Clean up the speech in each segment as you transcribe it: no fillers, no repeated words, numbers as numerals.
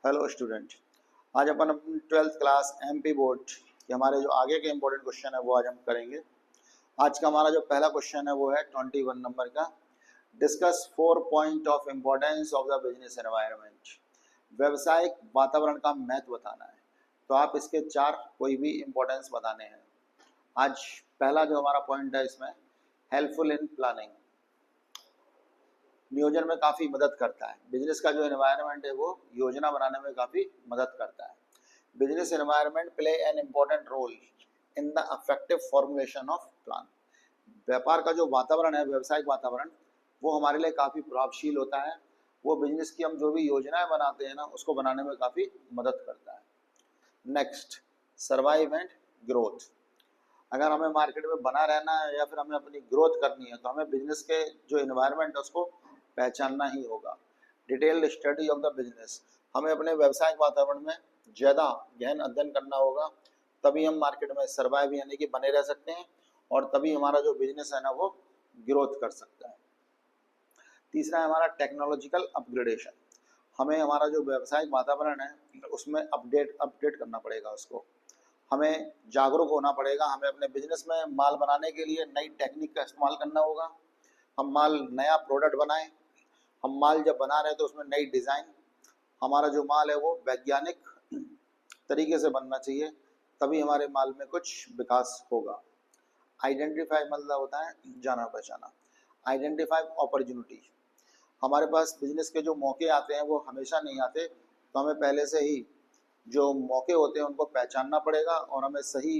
Hello student, आज अपन अपनी 12th class MP board के हमारे जो आगे के इंपॉर्टेंट क्वेश्चन है वो आज हम करेंगे। आज का हमारा जो पहला क्वेश्चन है वो है 21 नंबर का। Discuss 4 point of importance of the business environment. व्यवसायिक वातावरण का महत्व बताना है, तो आप इसके 4 कोई भी इम्पोर्टेंस बताने हैं। आज पहला जो हमारा पॉइंट है इसमें हेल्पफुल इन प्लानिंग, नियोजन में काफ़ी मदद करता है। बिजनेस का जो एनवायरनमेंट है वो योजना बनाने में काफ़ी मदद करता है। Business environment play an important role in the effective formulation of plan. व्यापार का जो वातावरण है, व्यवसायिक वातावरण, वो हमारे लिए काफ़ी प्रभावशील होता है। वो बिजनेस की हम जो भी योजनाएं बनाते हैं ना, उसको बनाने में काफ़ी मदद करता है। Next, survive and growth. अगर हमें मार्केट में बना रहना है या फिर हमें अपनी ग्रोथ करनी है तो हमें बिजनेस के जो इन्वायरमेंट है उसको पहचानना ही होगा। Detailed study of the business, हमें अपने व्यवसायिक वातावरण में ज़्यादा गहन अध्ययन करना होगा, तभी हम मार्केट में सर्वाइव यानी कि बने रह सकते हैं और तभी हमारा जो बिजनेस है ना वो ग्रोथ कर सकता है। तीसरा है हमारा टेक्नोलॉजिकल अपग्रेडेशन। हमें हमारा जो व्यवसायिक वातावरण है उसमें अपडेट करना पड़ेगा, उसको हमें जागरूक होना पड़ेगा। हमें अपने बिजनेस में माल बनाने के लिए नई टेक्निक का इस्तेमाल करना होगा। हम माल नया प्रोडक्ट बनाएं। हम माल जब बना रहे हैं तो उसमें नई डिज़ाइन, हमारा जो माल है वो वैज्ञानिक तरीके से बनना चाहिए, तभी हमारे माल में कुछ विकास होगा। आइडेंटिफाई मतलब होता है जाना पहचाना। आइडेंटिफाई अपॉर्चुनिटी, हमारे पास बिजनेस के जो मौके आते हैं वो हमेशा नहीं आते, तो हमें पहले से ही जो मौके होते हैं उनको पहचानना पड़ेगा और हमें सही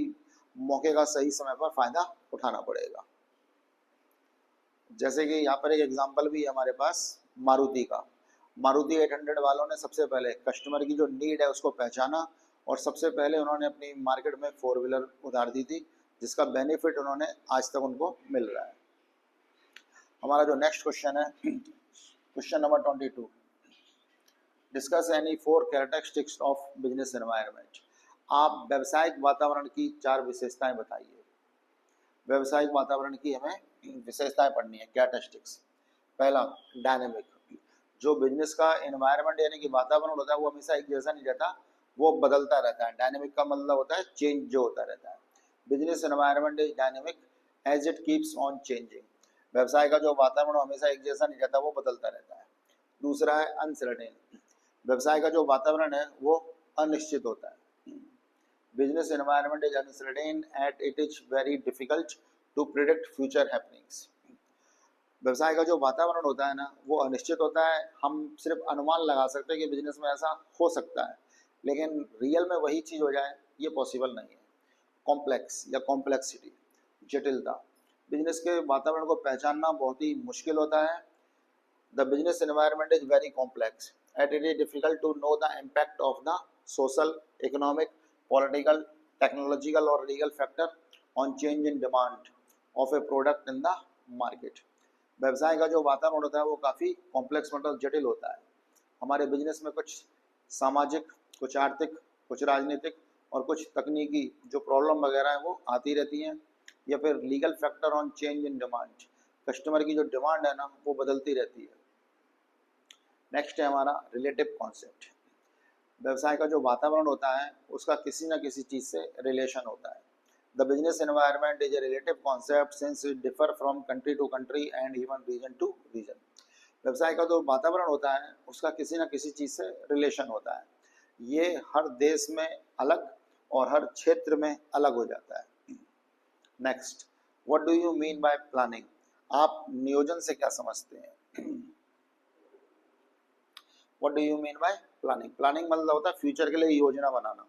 मौके का सही समय पर फ़ायदा उठाना पड़ेगा। जैसे कि यहाँ पर एक एग्जांपल भी है हमारे पास मारुति का। मारुति 800 वालों ने सबसे पहले कस्टमर की जो नीड है उसको पहचाना और सबसे पहले उन्होंने अपनी मार्केट में 4 व्हीलर उतार दी थी, जिसका बेनिफिट उन्होंने आज तक उनको मिल रहा है। हमारा जो नेक्स्ट क्वेश्चन है, question number 22, discuss any 4 characteristics of business environment. आप व्यवसायिक वातावरण की 4 विशेषताएं बताइए। व्यवसायिक वातावरण की हमें विशेषताएं पढ़नी है, कैरेक्टरिस्टिक्स। पहला, डायनेमिक। जो बिजनेस का एनवायरनमेंट यानी कि वातावरण होता है वो हमेशा एक जैसा नहीं रहता, वो बदलता रहता है। डायनेमिक का मतलब होता है चेंज जो होता रहता है। Business environment is dynamic as it keeps on changing. व्यवसाय का जो वातावरण हमेशा एक जैसा नहीं रहता, वो बदलता रहता है। दूसरा है अनसर्टेन। व्यवसाय का जो वातावरण है वो अनिश्चित होता है। Business environment is uncertain at it is very difficult to predict future happenings. व्यवसाय का जो वातावरण होता है ना वो अनिश्चित होता है। हम सिर्फ अनुमान लगा सकते हैं कि बिजनेस में ऐसा हो सकता है, लेकिन रियल में वही चीज़ हो जाए ये पॉसिबल नहीं है। कॉम्प्लेक्स या कॉम्प्लेक्सिटी, जटिलता। बिजनेस के वातावरण को पहचानना बहुत ही मुश्किल होता है। The business environment is very complex at it is difficult to know the impact of the social, economic, political, technological और legal factor on change in demand of a product in the market. व्यवसाय का जो वातावरण होता है वो काफ़ी complex मतलब जटिल होता है। हमारे बिजनेस में कुछ सामाजिक, कुछ आर्थिक, कुछ राजनीतिक और कुछ तकनीकी जो प्रॉब्लम वगैरह हैं वो आती रहती हैं, या फिर legal factor on change in demand, customer की जो डिमांड है ना वो बदलती रहती है। नेक्स्ट है हमारा रिलेटिव कॉन्सेप्ट। व्यवसाय का जो वातावरण होता है उसका किसी न किसी चीज़ से रिलेशन होता है। The business environment is a relative concept since it differ from country to country and even region to region. व्यवसाय का जो वातावरण होता है उसका किसी न किसी चीज़ से रिलेशन होता है। ये हर देश में अलग और हर क्षेत्र में अलग हो जाता है। Next, what do you mean by planning. आप नियोजन से क्या समझते हैं। What do you mean by planning. Planning मतलब होता है फ्यूचर के लिए योजना बनाना।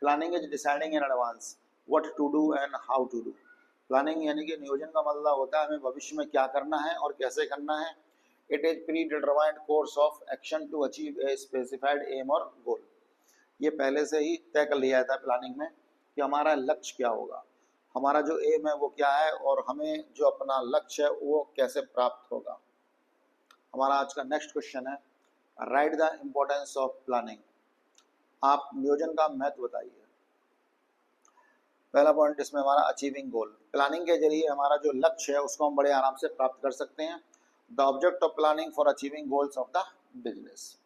Planning is deciding in advance what to do and how to do. Planning यानी कि नियोजन का मतलब होता है हमें भविष्य में क्या करना है और कैसे करना है। It is predetermined course of action to achieve a specified aim और गोल। ये पहले से ही तय कर लिया जाता है प्लानिंग में कि हमारा लक्ष्य क्या होगा, हमारा जो एम है वो क्या है और हमें जो अपना लक्ष्य है वो कैसे प्राप्त होगा। हमारा आज का नेक्स्ट क्वेश्चन है, right the importance of planning. आप नियोजन का महत्व बताइए। पहला पॉइंट इसमें हमारा अचीविंग गोल। प्लानिंग के जरिए हमारा जो लक्ष्य है उसको हम बड़े आराम से प्राप्त कर सकते हैं। The object of planning for achieving goals of the business.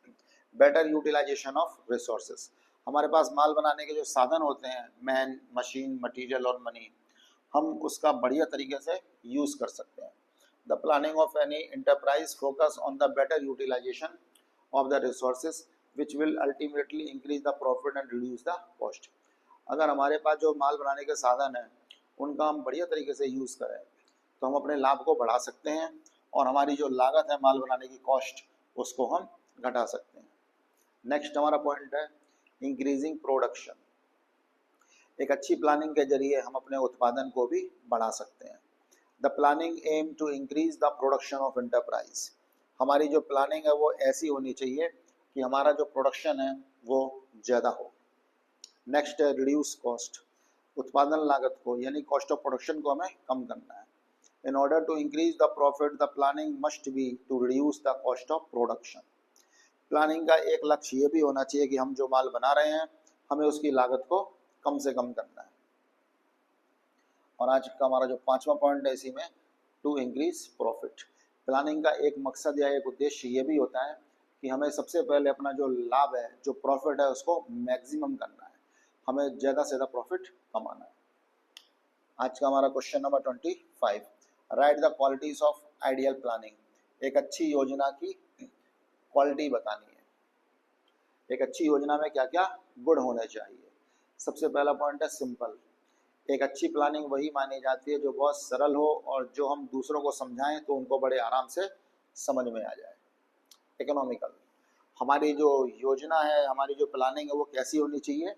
Better utilisation of resources, हमारे पास माल बनाने के जो साधन होते हैं, मैन, मशीन, मटेरियल और मनी, हम उसका बढ़िया तरीके से यूज़ कर सकते हैं। The planning of any enterprise focus on the better utilisation of the resources which will ultimately increase the profit and reduce the cost. अगर हमारे पास जो माल बनाने के साधन हैं उनका हम बढ़िया तरीके से यूज़ करें तो हम अपने लाभ को बढ़ा सकते हैं और हमारी जो लागत है माल बनाने की कॉस्ट उसको हम घटा सकते हैं। नेक्स्ट हमारा पॉइंट है इंक्रीजिंग प्रोडक्शन। एक अच्छी प्लानिंग के जरिए हम अपने उत्पादन को भी बढ़ा सकते हैं। The planning aim to increase the production of enterprise, हमारी जो प्लानिंग है वो ऐसी होनी चाहिए कि हमारा जो प्रोडक्शन है वो ज़्यादा हो। नेक्स्ट है रिड्यूस कॉस्ट, उत्पादन लागत को यानी कॉस्ट ऑफ प्रोडक्शन को हमें कम करना है। In order to increase the profit the planning must be to reduce the cost of production. Planning का एक लक्ष्य ये भी होना चाहिए कि हम जो माल बना रहे हैं हमें उसकी लागत को कम से कम करना है। और आज का हमारा जो 5वां पॉइंट है इसी में टू इंक्रीज प्रॉफिट। प्लानिंग का एक मकसद या एक उद्देश्य ये भी होता है कि हमें सबसे पहले अपना जो लाभ है, जो प्रॉफिट है, उसको मैक्सिमम करना है, हमें ज़्यादा से ज़्यादा प्रॉफिट कमाना है। आज का हमारा question number 25, right the qualities of ideal planning. एक अच्छी योजना की क्वालिटी बतानी है, एक अच्छी योजना में क्या क्या गुण होने चाहिए। सबसे पहला पॉइंट है सिंपल। एक अच्छी प्लानिंग वही मानी जाती है जो बहुत सरल हो और जो हम दूसरों को समझाएं तो उनको बड़े आराम से समझ में आ जाए। इकोनॉमिकल, हमारी जो योजना है, हमारी जो प्लानिंग है वो कैसी होनी चाहिए?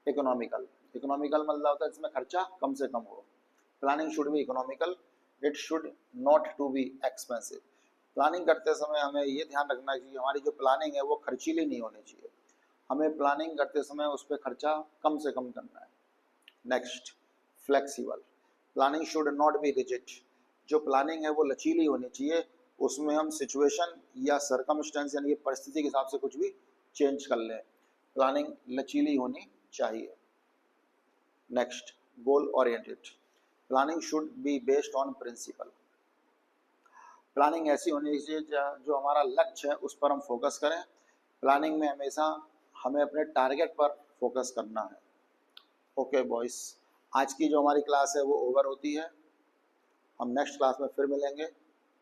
इकोनॉमिकल। इकोनॉमिकल मतलब होता है जिसमें खर्चा कम से कम हो। Planning should be economical, it should not to be expensive. Planning करते समय हमें ये ध्यान रखना चाहिए हमारी जो प्लानिंग है वो खर्चीली नहीं होनी चाहिए, हमें प्लानिंग करते समय उस पर खर्चा कम से कम करना है। Next, flexible. Planning should not be rigid, जो प्लानिंग है वो लचीली होनी चाहिए, उसमें हम सिचुएशन या सरकमस्टेंस यानी परिस्थिति के हिसाब से कुछ भी चेंज कर लें, प्लानिंग लचीली होनी चाहिए। Next, goal oriented. Planning should be based on principle. Planning ऐसी होनी चाहिए जो हमारा लक्ष्य है उस पर हम फोकस करें। प्लानिंग में हमेशा हमें अपने टारगेट पर फोकस करना है। ओके बॉयज, आज की जो हमारी क्लास है वो ओवर होती है, हम नेक्स्ट क्लास में फिर मिलेंगे।